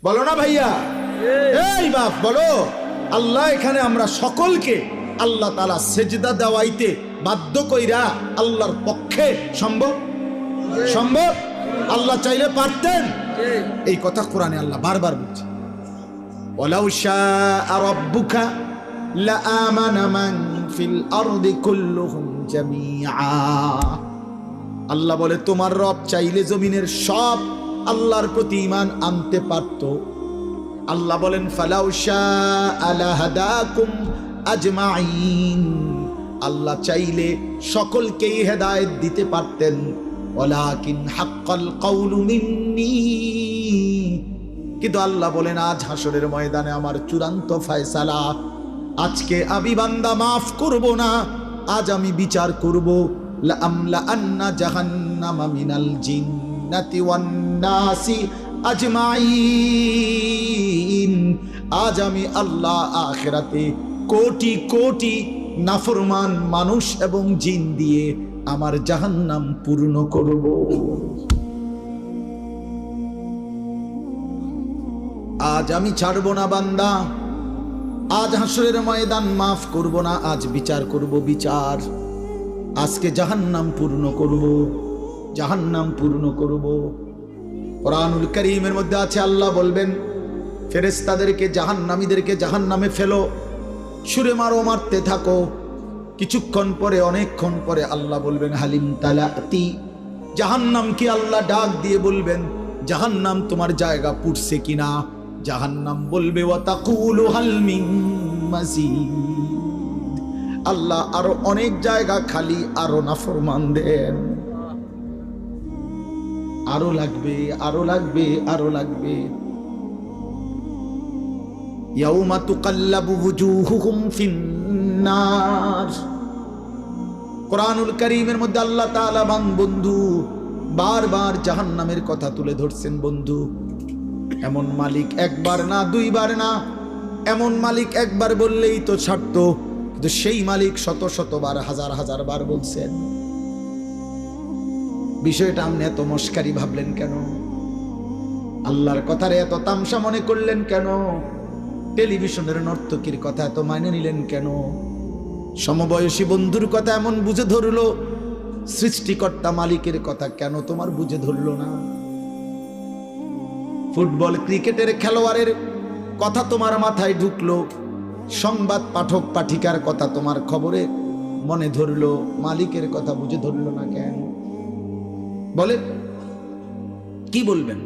বলো না ভাইয়া, এই বাপ বলো। আল্লাহ এখানে আমরা সকলকে আল্লাহ তাআলা সেজদা দেওয়াইতে বাধ্য কইরা আল্লাহর পক্ষে সম্ভব? সম্ভব? আল্লাহ চাইলে পারতেন। এই কথা কোরআনে আল্লাহ বারবার বলছে, ওয়ালাউ শাআ রাব্বুকা লাআমানা মান ফিল আরদি কুল্লুহুম জামিআ। আল্লাহ বলে তোমার রব চাইলে জমিনের সব আল্লাহর প্রতি ঈমান আনতে পারত। আল্লাহ বলেন ফালাউ শাআ লাহাদাকুম আজমাইন। আল্লাহ চাইলে সকলকেই হেদায়েত দিতে পারতেন, ওয়ালাকিন হাক্কাল কাউলু মিন্নি। কিন্তু আল্লাহ বলেন আজ হাসরের ময়দানে আমার চূড়ান্ত ফয়সালা, আজকে আমি বান্দা মাফ করব না, আজ আমি বিচার করব। লাআমলা আন্না জাহান্নামা মিনাল জিন্নাতি ওয়ান নাসি আজমাইন। আজ আমি আল্লাহ আখিরাতে কোটি কোটি নাফরমান মানুষ এবং জিন দিয়ে আমার জাহান্নাম পূর্ণ করব। আজ আমি ছাড়ব না বান্দা, আজ হাসরের ময়দান মাফ করব না, আজ বিচার করব। বিচার আজকে জাহান্নাম পূর্ণ করব, জাহান্নাম পূর্ণ করব। কোরআনুল কারীমের মধ্যে আছে আল্লাহ বলবেন ফেরেশতাদেরকে জাহান্নামীদেরকে জাহান্নামে ফেলো, ছুঁড়ে মারো, মারতে থাকো। কিছুক্ষণ পরে অনেকক্ষণ পরে আল্লাহ বলবেন হালিম তালাতি। জাহান্নামকে আল্লাহ ডাক দিয়ে বলবেন জাহান্নাম তোমার জায়গা পুড়ছে কিনা? জাহান্নাম বলবে ওয়া তাকুলু হাল মিন মাজিদ। আল্লাহ আরো অনেক জায়গা খালি, আরো নাফরমান দেন, আরো লাগবে, আরো লাগবে, আরো লাগবে। ইয়াউমা তুকাল্লাবু ওয়ুজুহুহুম ফিন্নার। কোরআনুল কারীমের মধ্যে আল্লাহ তাআলা বন্ধু বারবার জাহান্নামের কথা তুলে ধরছেন। বন্ধু, এমন মালিক একবার না দুইবার না, এমন মালিক একবার বললেই তো ছাড়তো, কিন্তু সেই মালিক শত শতবার হাজার হাজার বার বলছেন। বিষয়টা আপনি এত মস্কারি ভাবলেন কেন? আল্লাহর কথারে এত তামসা মনে করলেন কেন? টেলিভিশনের নর্তকীর কথা এত মানে নিলেন কেন? সমবয়সী বন্ধুর কথা এমন বুঝে ধরলো, সৃষ্টিকর্তা মালিকের কথা কেন তোমার বুঝে ধরলো না? ফুটবল ক্রিকেটের খেলোয়াড়ের কথা তোমার মাথায় ঢুকলো, সংবাদ পাঠক পাঠিকার কথা তোমার খবরে মনে ধরলো, মালিকের কথা বুঝে ধরলো না কেন? বলে কি বলবেন?